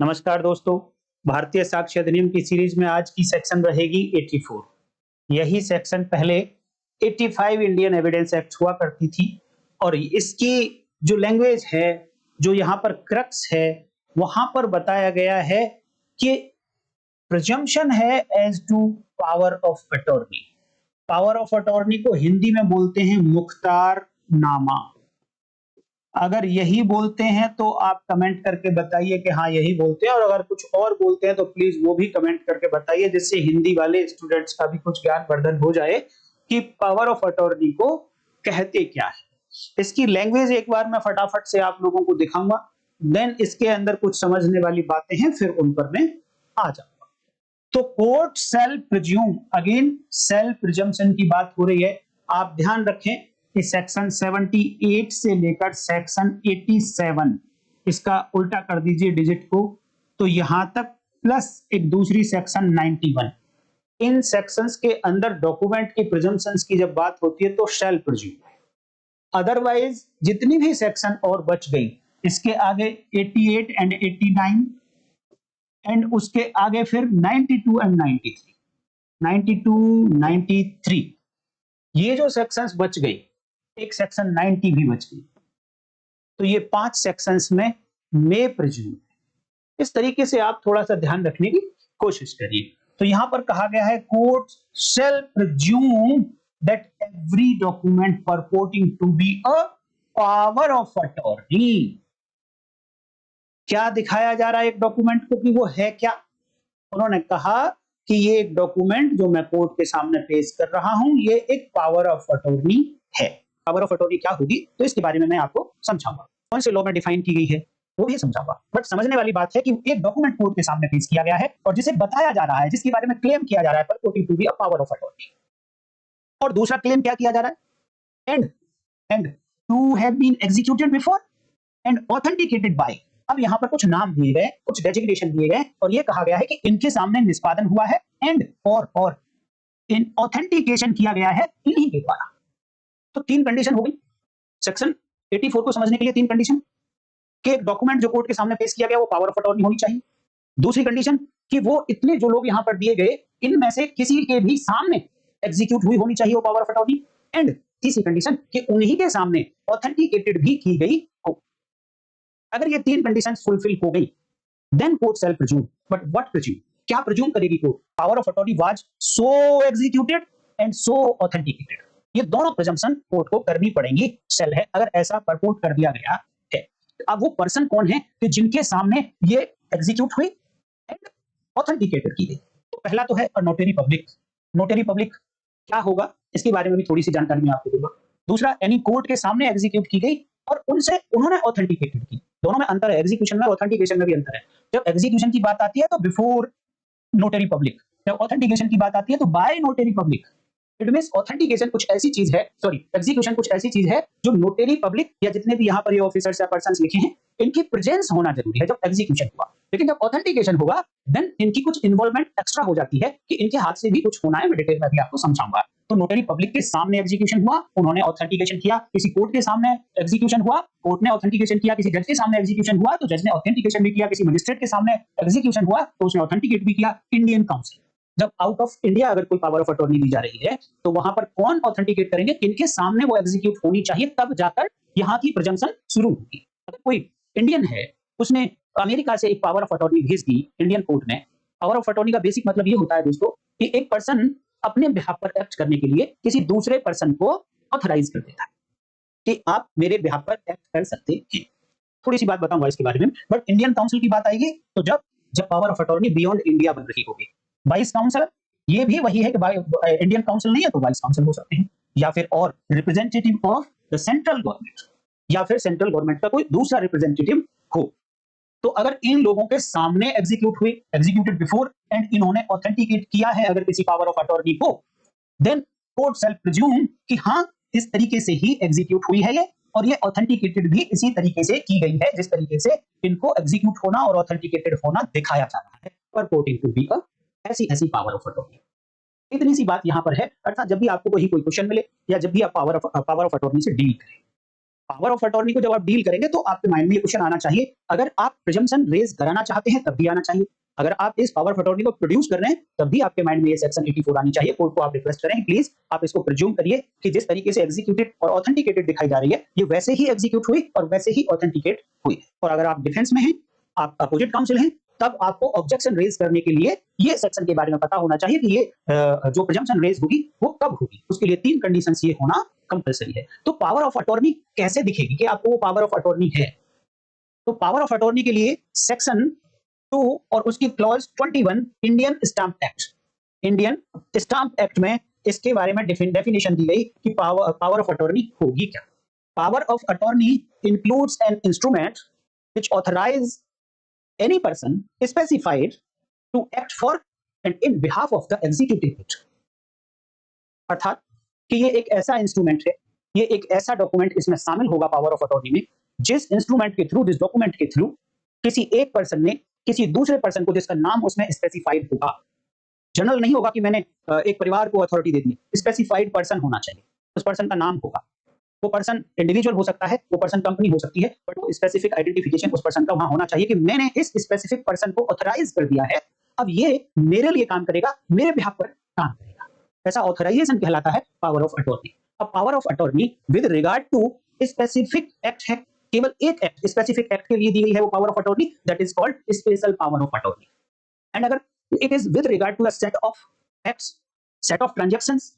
नमस्कार दोस्तों। भारतीय साक्ष्य अधिनियम की सीरीज में आज की सेक्शन रहेगी 84। यही सेक्शन पहले 85 इंडियन एविडेंस एक्ट हुआ करती थी और इसकी जो लैंग्वेज है, जो यहाँ पर क्रक्स है, वहां पर बताया गया है कि प्रिजम्पशन है as to power of attorney. Power of attorney को हिंदी में बोलते हैं मुख्तार नामा। अगर यही बोलते हैं तो आप कमेंट करके बताइए कि हाँ यही बोलते हैं, और अगर कुछ और बोलते हैं तो प्लीज वो भी कमेंट करके बताइए, जिससे हिंदी वाले स्टूडेंट्स का भी कुछ ज्ञान वर्धन हो जाए कि पावर ऑफ अटॉर्नी को कहते क्या है। इसकी लैंग्वेज एक बार मैं फटाफट से आप लोगों को दिखाऊंगा, देन इसके अंदर कुछ समझने वाली बातें हैं, फिर उन पर मैं आ जाऊंगा। तो court shall presume, again shall presumption की बात हो रही है। आप ध्यान रखें कि सेक्शन 78 से लेकर सेक्शन 87, इसका उल्टा कर दीजिए डिजिट को, तो यहां तक प्लस एक दूसरी सेक्शन 91, इन सेक्शंस के अंदर डॉक्यूमेंट की प्रिजम्पशंस की जब बात होती है तो शैल प्रिज्यूम। अदरवाइज जितनी भी सेक्शन और बच गई, इसके आगे 88 एंड 89 एंड उसके आगे फिर 92 एंड 93, 92, 93, ये जो सेक्शंस बच गई, एक सेक्शन 90 भी बच गई, तो ये 5 सेक्शंस में मे प्रिज्यूम है। इस तरीके से आप थोड़ा सा ध्यान रखने की कोशिश करिए। तो यहां पर कहा गया है court shall presume that every document purporting to be a power of attorney. क्या दिखाया जा रहा है एक डॉक्यूमेंट को कि वो है क्या? उन्होंने कहा कि ये एक डॉक्यूमेंट जो मैं कोर्ट के सामने पेश कर रहा हूं, ये एक पावर ऑफ अटॉर्नी है। पावर ऑफ अटॉर्नी क्या होगी तो इसके बारे में मैं आपको समझाऊंगा, कौन से लॉ में डिफाइन की गई है वो भी समझाऊंगा। बट समझने वाली बात है कि एक डॉक्यूमेंट कोर्ट के सामने पेश किया गया है और जिसे बताया जा रहा है, जिसके बारे में क्लेम किया जा रहा है purporting to be a power of attorney. और दूसरा क्लेम क्या किया जा रहा है? And to have been executed before and authenticated by. अब यहां पर कुछ नाम दिए गए, कुछ डेजिग्नेशन दिए गए और ये कहा गया है कि इनके सामने निष्पादन हुआ है एंड और इन ऑथेंटिकेशन किया गया है इन्हीं के द्वारा। तो तीन कंडीशन हो गई सेक्शन 84 को समझने के लिए। तीन कंडीशन कि एक डॉक्यूमेंट जो कोर्ट के सामने पेश किया गया वो पावर ऑफ अटॉर्नी होनी चाहिए। दूसरी कंडीशन कि वो इतने जो लोग यहां पर दिए गए, इनमें से किसी के भी सामने एग्जीक्यूट हुई होनी चाहिए वो पावर ऑफ अटॉर्नी। एंड तीसरी कंडीशन कि उन्हीं के सामने ऑथेंटिकेटेड भी की गई हो। अगर ये तीन कंडीशंस फुलफिल हो गई, then court shall presume. But what presume? क्या प्रिज्यूम करेगी court? Power of attorney was so executed and so authenticated. ये दोनों प्रिजम्पशन कोर्ट को करनी पड़ेंगी, शैल है, अगर ऐसा परपोर्ट कर दिया गया है। अब वो पर्सन कौन है कि जिनके सामने ये एग्जीक्यूट हुई एंड ऑथेंटिकेटेड की गई? तो पहला तो है नोटरी पब्लिक। नोटरी पब्लिक क्या होगा इसके बारे में भी थोड़ी सी जानकारी मैं आपको दूंगा। दूसरा, एनी कोर्ट के सामने एग्जीक्यूट की गई और उनसे उन्होंने ऑथेंटिकेटेड की। दोनों में अंतर है, एग्जीक्यूशन में ऑथेंटिकेशन में भी अंतर है। जब एग्जीक्यूशन की बात आती है तो बिफोर नोटरी पब्लिक, जब ऑथेंटिकेशन की बात आती है तो by notary public. It means authentication कुछ ऐसी चीज है, सॉरी एग्जीक्यूशन कुछ ऐसी चीज है जो नोटरी पब्लिक या जितने भी यहाँ पर ये ऑफिसर्स या पर्सन्स लिखे हैं, इनकी प्रेजेंस होना जरूरी है जब एग्जीक्यूशन हुआ। लेकिन जब ऑथेंटिकेशन होगा देन इनकी कुछ इन्वॉल्वमेंट एक्स्ट्रा हो जाती है कि इनके हाथ से भी कुछ होना है। मैं डिटेल में भी आपको समझाऊंगा। तो नोटरी पब्लिक के सामने एग्जीक्यूशन हुआ, उन्होंने ऑथेंटिकेशन किया। किसी कोर्ट के सामने एग्जीक्यूशन हुआ, कोर्ट ने ऑथेंटिकेशन किया। किसी जज के सामने एग्जीक्यूशन हुआ तो जज ने ऑथेंटिकेशन भी किया। किसी मजिस्ट्रेट के सामने एग्जीक्यूशन हुआ तो उसने ऑथेंटिकेट भी किया। इंडियन काउंसिल, जब आउट ऑफ इंडिया अगर कोई पावर ऑफ अटॉर्नी दी जा रही है तो वहां पर कौन ऑथेंटिकेट करेंगे, किनके सामने वो एग्जीक्यूट होनी चाहिए, तब जाकर यहाँ की प्रिजम्पशन शुरू होगी। अगर कोई इंडियन है, उसने अमेरिका से एक पावर ऑफ अटॉर्नी भेज दी इंडियन कोर्ट में। पावर ऑफ अटॉर्नी का बेसिक मतलब ये होता है दोस्तों कि एक पर्सन अपने बिहाफ पर एक्ट करने के लिए किसी दूसरे पर्सन को ऑथराइज कर देता है कि आप मेरे बिहाफ पर एक्ट कर सकते हैं। थोड़ी सी बात बताऊंगा इसके बारे में, बट इंडियन काउंसिल की बात आएगी तो जब जब power of attorney beyond India बन रही होगी। वाइस काउंसिल ये भी वही है कि इंडियन काउंसिल नहीं है तो वाइस काउंसिल हो सकते हैं, या फिर और representative of the central government, या फिर सेंट्रल गवर्नमेंट का कोई दूसरा रिप्रेजेंटेटिव हो। तो अगर इन लोगों के सामने एग्जीक्यूट हुई, एग्जीक्यूटेड बिफोर एंड इन्होंने ऑथेंटिकेट किया है अगर किसी पावर ऑफ अटॉर्नी को, देन कोर्ट शैल प्रिज्यूम कि हाँ इस तरीके से ही एग्जीक्यूट हुई है ये, और ये ऑथेंटिकेटेड भी इसी तरीके से की गई है जिस तरीके से इनको एग्जीक्यूट होना और ऑथेंटिकेटेड होना दिखाया जा रहा है परपोर्टिंग टू बी अ ऐसी ऐसी पावर ऑफ अटॉर्नी। इतनी सी बात यहां पर है। अर्थात जब भी आपको कोई क्वेश्चन मिले या जब भी आप पावर ऑफ अटॉर्नी से डील करें, पावर ऑफ अटॉर्नी को जब आप डील करेंगे तो आपके माइंड में ये क्वेश्चन आना चाहिए, अगर आप प्रिजम्पशन रेज कराना चाहते हैं तब भी आना चाहिए, अगर आप इस पावर ऑफ अटॉर्नी को प्रोड्यूस कर रहे हैं तब भी आपके माइंड में ये सेक्शन 84 आनी चाहिए। कोर्ट को आप रिक्वेस्ट करें प्लीज आप इसको प्रिज्यूम करिए कि जिस तरीके से एग्जीक्यूटेड और ऑथेंटिकेटेड दिखाई जा रही है ये वैसे ही एग्जीक्यूट हुई और वैसे ही ऑथेंटिकेट हुई। और अगर आप डिफेंस में हैं, आप अपोजिट काउंसिल हैं, तब आपको ऑब्जेक्शन रेज करने के लिए ये सेक्शन के बारे में पता होना चाहिए कि ये जो प्रिजम्पशन रेज होगी वो कब होगी। उसके लिए 3 कंडीशंस ये होना कंपलसरी है। तो पावर ऑफ अटॉर्नी कैसे दिखेगी कि आपको वो पावर ऑफ अटॉर्नी है? तो पावर ऑफ अटॉर्नी के लिए सेक्शन 2 और उसकी क्लॉज 21 इंडियन स्टाम्प एक्ट में इसके बारे में डेफिनेशन दी गई कि पावर ऑफ अटॉर्नी होगी क्या। Power of attorney includes an instrument which authorise any person specified to act for and in behalf of the executive। अर्थात कि ये एक ऐसा इंस्ट्रूमेंट है, ये एक ऐसा डॉक्यूमेंट इसमें शामिल होगा पावर ऑफ अटॉर्नी में, जिस इंस्ट्रूमेंट के थ्रू, जिस डॉक्यूमेंट के थ्रू किसी एक पर्सन ने किसी दूसरे पर्सन को, जिसका नाम उसमें स्पेसिफाइड होगा, जनरल नहीं होगा कि मैंने एक परिवार को अथॉरिटी दे दी, स्पेसिफाइड पर्सन होना चाहिए, उस पर्सन का नाम होगा। वो पर्सन इंडिविजुअल हो सकता है, वो पर्सन कंपनी हो सकती है, बट वो स्पेसिफिक आइडेंटिफिकेशन उस पर्सन का वहां होना चाहिए कि मैंने इस स्पेसिफिक पर्सन को ऑथराइज कर दिया है, अब ये मेरे लिए काम करेगा, मेरे बिहाफ पर काम करेगा। ऐसा ऑथराइजेशन कहलाता है पावर ऑफ अटॉर्नी। अब power of attorney with regard to specific act है, केवल एक एक्ट स्पेसिफिक एक्ट के लिए दी गई है वो power of attorney, that is called special power of attorney. And अगर it is with regard to a set of acts, set of transactions,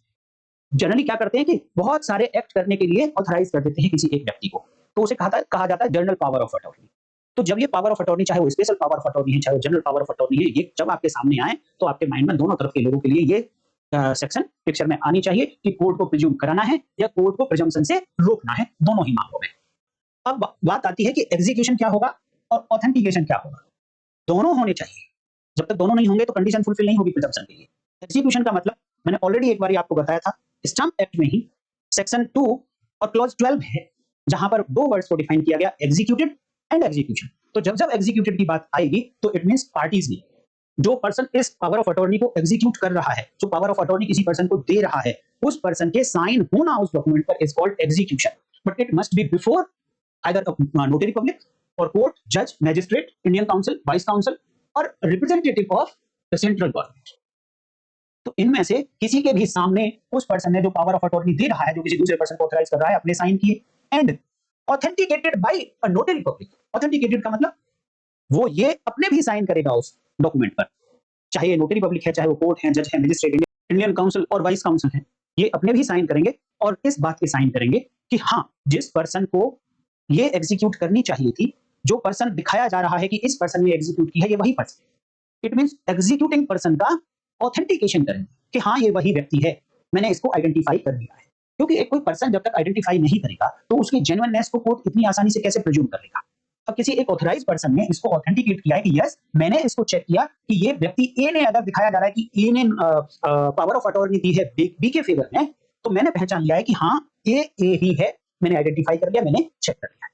generally क्या करते हैं कि बहुत सारे एक्ट करने के लिए ऑथराइज कर देते हैं किसी एक व्यक्ति को, तो उसे कहा जाता है जनरल पावर ऑफ अटॉर्नी। तो जब ये पावर ऑफ अटॉर्नी, चाहे वो स्पेशल पावर ऑफ अटॉर्नी है, चाहे वो जनरल पावर ऑफ अटॉर्नी है, ये जब आपके सामने आए तो आपके माइंड में दोनों तरफ के लोगों के लिए ये सेक्शन पिक्चर में आनी चाहिए कि कोर्ट को प्रिज्यूम कराना है या कोर्ट को प्रिजम्पशन से रोकना है, दोनों ही मामलों में। अब बात आती है कि एग्जीक्यूशन क्या होगा और ऑथेंटिकेशन क्या होगा। दोनों होने चाहिए, जब तक दोनों नहीं होंगे तो कंडीशन फुलफिल नहीं होगी प्रिजम्पशन के लिए। एग्जीक्यूशन का मतलब मैंने ऑलरेडी एक बार आपको बताया था, स्टाम्प एक्ट में ही सेक्शन 2 और क्लॉज 12 है, जहां पर 2 वर्ड्स को डिफाइन किया गया, एग्जीक्यूटेड एंड एग्जीक्यूशन। तो जब एग्जीक्यूटेड की बात आएगी तो इट मींस पार्टीज ने, जो पर्सन इस पावर ऑफ अटॉर्नी को एग्जीक्यूट कर रहा है, जो पावर ऑफ अटॉर्नी किसी पर्सन को दे रहा है, उस पर्सन के साइन होना उस डॉक्यूमेंट पर is called execution. But it must be before either notary public और कोर्ट, जज, magistrate, Indian council, vice council और representative of the central government. तो इनमें से किसी के भी सामने उस पर्सन ने जो पावर ऑफ अटॉर्नी दे रहा है, जो किसी दूसरे पर्सन को ऑथराइज कर रहा है, अपने साइन किए and authenticated by a notary public. Authenticated का मतलब वो ये अपने भी साइन करेगा उस डॉक्यूमेंट पर, चाहे ये नोटरी पब्लिक है, चाहे वो कोर्ट है, जज है, मैजिस्ट्रेट, इंडियन काउंसिल और वाइस काउंसिल है, ये अपने भी साइन करेंगे और इस बात के साइन करेंगे कि हाँ, जिस पर्सन को ये एग्जीक्यूट करनी चाहिए थी, जो पर्सन दिखाया जा रहा है कि इस पर्सन ने एग्जीक्यूट की है, ये वही person. It means executing person का ऑथेंटिकेशन करेंगे कि हाँ ये वही व्यक्ति है, मैंने इसको आइडेंटिफाई कर लिया है। क्योंकि एक कोई पर्सन जब तक आइडेंटिफाई नहीं करेगा तो उसकी जेन्युइननेस को कोर्ट इतनी आसानी से कैसे प्रिज्यूम कर लेगा। अब किसी एक ऑथराइज पर्सन ने इसको ऑथेंटिकेट किया है कि यस, मैंने इसको चेक किया कि ये व्यक्ति ए ने, अगर दिखाया जा रहा है कि ए ने पावर ऑफ अटॉर्नी दी है बी के फेवर में, तो मैंने पहचान लिया है कि हाँ ए ही है, मैंने आइडेंटिफाई कर लिया, मैंने चेक कर लिया।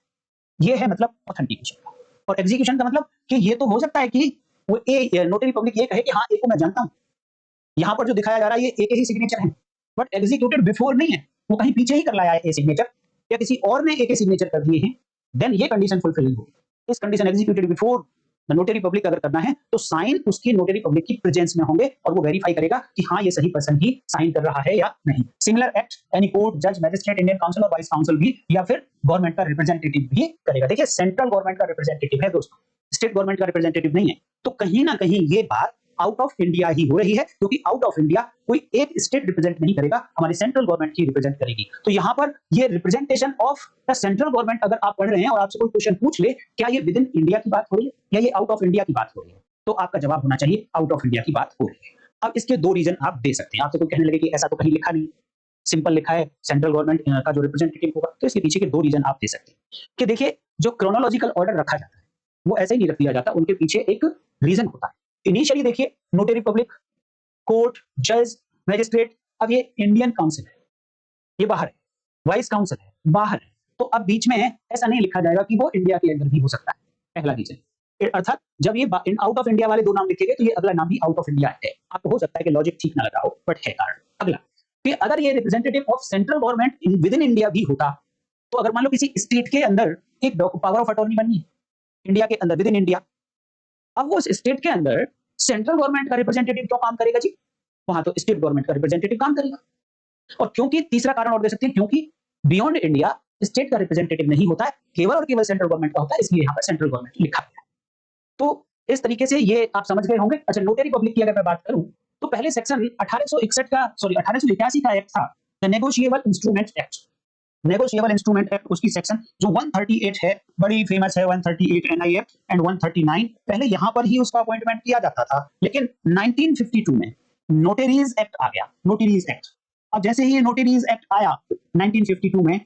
ये है मतलब ऑथेंटिकेशन का। और एग्जीक्यूशन का मतलब कि ये तो हो सकता है कि वो ए नोटरी पब्लिक ये कहे कि हाँ ए को मैं जानता हूँ, यहाँ पर जो दिखाया जा रहा है ये ए के ही सिग्नेचर है, बट एग्जीक्यूटेड बिफोर नहीं है, वो कहीं पीछे ही कर लाया है ए सिग्नेचर, या किसी और ने ए के सिग्नेचर कर दिए हैं, देन ये कंडीशन फुलफिल होगी। इस condition executed before the notary public अगर करना है तो साइन उसकी नोटरी पब्लिक की प्रेजेंस में होंगे और वो वेरीफाई करेगा कि हाँ ये सही पर्सन ही साइन कर रहा है या नहीं। सिमिलर एक्ट एनी कोर्ट, जज, मैजिस्ट्रेट, इंडियन काउंसिल और वाइस काउंसिल भी, या फिर गवर्नमेंट का रिप्रेजेंटेटिव भी करेगा। देखिए सेंट्रल गवर्नमेंट का रिप्रेजेंटेटिव है दोस्तों, स्टेट गवर्नमेंट का रिप्रेजेंटेटिव नहीं है। तो कहीं ना कहीं ये बात आउट ऑफ इंडिया ही हो रही है, क्योंकि आउट ऑफ इंडिया कोई एक स्टेट रिप्रेजेंट नहीं करेगा, हमारी सेंट्रल गवर्नमेंट ही रिप्रेजेंट करेगी। तो यहाँ पर ये representation of the central government अगर आप पढ़ रहे हैं और आपसे कोई क्वेश्चन पूछ ले क्या ये विद इन इंडिया की बात हो रही है या ये आउट ऑफ इंडिया की बात हो रही है, तो आपका जवाब होना चाहिए आउट ऑफ इंडिया की बात हो रही है। अब इसके 2 रीजन आप दे सकते हैं। आपसे कोई कहने लगे कि ऐसा तो कहीं लिखा नहीं, सिंपल लिखा है सेंट्रल गवर्नमेंट का जो रिप्रेजेंटेटिव होगा, तो इसके पीछे के 2 रीजन आप दे सकते हैं कि देखिए जो क्रोनोलॉजिकल ऑर्डर रखा जाता है वो ऐसे ही नहीं रख दिया जाता, उनके पीछे एक रीजन होता है। इनिशियली देखिए नोटरी पब्लिक, कोर्ट, जज, मैजिस्ट्रेट, अब ये इंडियन काउंसिल है, ये बाहर है, वाइस काउंसिल है, बाहर है, तो अब बीच में ऐसा नहीं लिखा जाएगा कि वो इंडिया के अंदर भी हो सकता है, पहला रीजन। अर्थात जब ये आउट ऑफ इंडिया वाले 2 नाम लिखे गए तो ये अगला नाम भी आउट ऑफ इंडिया है। आपको हो सकता है कि लॉजिक ठीक ना लगा हो, बट है कारण। अगला कि अगर ये representative of central government with in India भी होता तो अगर मान लो किसी स्टेट के अंदर एक पावर ऑफ अटॉर्नी बननी है, इंडिया के अंदर, विद इन इंडिया, अब वो स्टेट के अंदर सेंट्रल गवर्नमेंट का रिप्रेजेंटेटिव क्यों काम करेगा जी? वहां तो स्टेट गवर्नमेंट का रिप्रेजेंटेटिव काम करेगा। और क्योंकि तीसरा कारण और दे सकते हैं, क्योंकि बियॉन्ड इंडिया स्टेट का रिप्रेजेंटेटिव नहीं होता है, केवल और केवल सेंट्रल गवर्नमेंट का होता है, इसलिए यहाँ पर सेंट्रल गवर्नमेंट लिखा गया है। तो इस तरीके से ये आप समझ गए होंगे। अच्छा, नोटरी पब्लिक की अगर मैं बात करूं तो पहले सेक्शन 1881 का एक्ट था, the negotiable instrument act. Negotiable instrument act, उसकी सेक्शन जो 138 है, बड़ी फेमस है, 138 एनआई एक्ट एंड 139। पहले यहां पर ही उसका अपॉइंटमेंट किया जाता था, लेकिन 1952 में नोटरीज एक्ट आ गया, नोटरीज एक्ट। अब जैसे ही नोटरीज एक्ट आया 1952 में,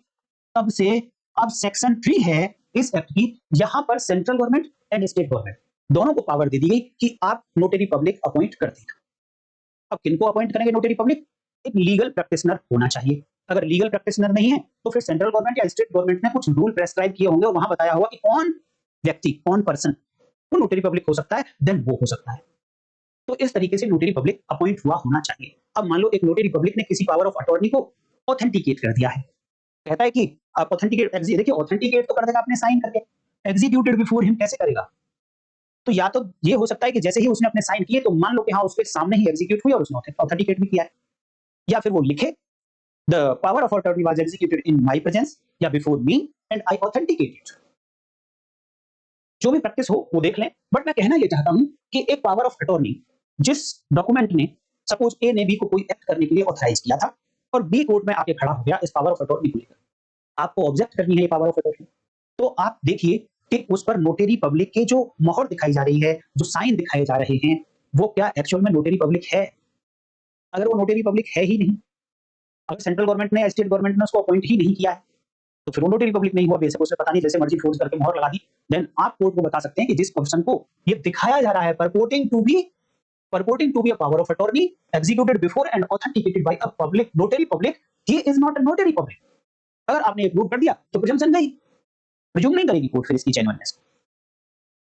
तब से अब सेक्शन 3 है इस एक्ट की, यहां पर central government and state government दोनों को पावर दे दी गई कि आप नोटरी पब्लिक अपॉइंट कर देना। अब किनको अपॉइंट करेंगे नोटरी पब्लिक? एक लीगल प्रैक्टिशनर होना चाहिए। अगर लीगल प्रैक्टिशनर नहीं है तो फिर सेंट्रल गवर्नमेंट या स्टेट गवर्नमेंट ने कुछ रूल प्रेस्क्राइब किए होंगे और वहां बताया होगा कि कौन व्यक्ति, कौन पर्सन वो नोटरी पब्लिक हो सकता है, देन वो हो सकता है। तो इस तरीके से नोटरी पब्लिक अपॉइंट हुआ होना चाहिए। अब मान लो एक नोटरी पब्लिक ने किसी पावर ऑफ अटॉर्नी को ऑथेंटिकेट कर दिया है, कहता है कि आप ऑथेंटिकेट, देखिए ऑथेंटिकेट तो कर देगा आपने साइन करके, एग्जीक्यूटेड बिफोर हिम कैसे करेगा? तो या तो ये हो सकता है कि जैसे ही उसने अपने साइन किए तो मान लो कि हाँ उसके सामने ही एग्जीक्यूट हुई और उसने ऑथेंटिकेट भी किया है, या फिर वो लिखे the power of attorney was executed in my presence या before me and I authenticated. जो भी प्रैक्टिस हो वो देख लें, बट मैं कहना ये चाहता हूं कि एक पावर ऑफ अटॉर्नी, जिस डॉक्यूमेंट ने, सपोज ए ने बी को कोई एक्ट करने के लिए ऑथराइज किया था और बी कोर्ट में आके खड़ा हो गया इस पावर ऑफ अटॉर्नी को लेकर, आपको ऑब्जेक्ट करनी है ये पावर ऑफ अटॉर्नी, तो आप देखिए कि उस पर नोटरी पब्लिक की जो मोहर दिखाई जा रही है, जो साइन दिखाए जा रहे हैं, वो क्या एक्चुअल में नोटरी पब्लिक है? अगर वो नोटरी पब्लिक है ही नहीं, अगर सेंट्रल गवर्नमेंट ने या स्टेट गवर्नमेंट ने उसको अपॉइंट ही नहीं किया है, तो फिर वो नोटरी पब्लिक नहीं हुआ, बेशक उसे पता नहीं जैसे मर्जी फोर्स करके मोहर लगा दी, देन आप कोर्ट को बता सकते हैं कि जिस पर्सन को ये दिखाया जा रहा है purporting to be a power of attorney executed before and authenticated by a public notary public, he is not a notary public। अगर आपने ये प्रूव कर दिया तो प्रिजम्पशन गई, प्रिज्यूम नहीं करेगी कोर्ट फिर इसकी जेन्युइननेस।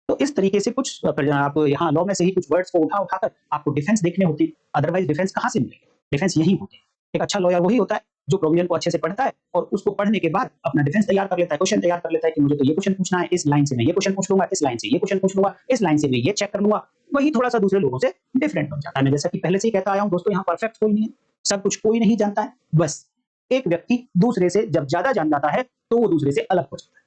तो इस तरीके से कुछ आप यहाँ लॉ में से ही कुछ वर्ड्स को उठाकर आपको डिफेंस देखने होते हैं, अदरवाइज डिफेंस कहाँ से मिलेगा? डिफेंस यही होते हैं। एक अच्छा लॉयर वही होता है जो प्रोविजन को अच्छे से पढ़ता है और उसको पढ़ने के बाद अपना डिफेंस तैयार कर लेता है, क्वेश्चन तैयार कर लेता है कि मुझे तो ये क्वेश्चन पूछना है, इस लाइन से मैं ये क्वेश्चन पूछ लूंगा, इस लाइन से ये क्वेश्चन पूछ लूंगा, इस लाइन से मैं ये चेक कर लूंगा। वही थोड़ा सा दूसरे लोगों से डिफरेंट बन जाता है। मैं जैसा कि पहले से ही कहता आया हूं दोस्तों, यहाँ परफेक्ट कोई नहीं है, सब कुछ कोई नहीं जानता है, बस एक व्यक्ति दूसरे से जब ज्यादा जान जाता है तो वो दूसरे से अलग हो जाता है।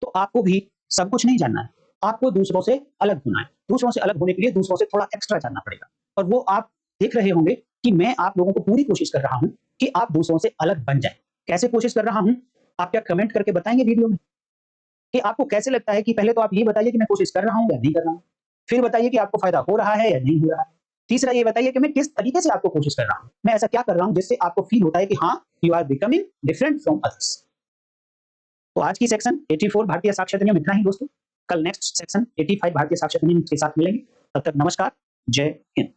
तो आपको भी सब कुछ नहीं जानना है, आपको दूसरों से अलग होना है। दूसरों से अलग होने के लिए दूसरों से थोड़ा एक्स्ट्रा जानना पड़ेगा, और वो आप देख रहे होंगे कि मैं आप लोगों को पूरी कोशिश कर रहा हूं कि आप दूसरों से अलग बन जाएं। कैसे कोशिश कर रहा हूं? आप क्या कमेंट करके बताएंगे वीडियो में कि आपको कैसे लगता है? कि पहले तो आप ये बताइए कि मैं कोशिश कर रहा हूं या नहीं कर रहा हूं, फिर बताइए कि आपको फायदा हो रहा है या नहीं हो रहा है, तीसरा ये बताइए कि मैं किस तरीके से आपको कोशिश कर रहा हूं, मैं ऐसा क्या कर रहा हूं जिससे आपको फील होता है कि हाँ you are becoming different from others. तो आज की सेक्शन 84 भारतीय साक्षरता नियम इतना ही दोस्तों। कल नेक्स्ट सेक्शन 85 भारतीय साक्षरता नियम के साथ मिलेंगे। तब तक नमस्कार, जय हिंद।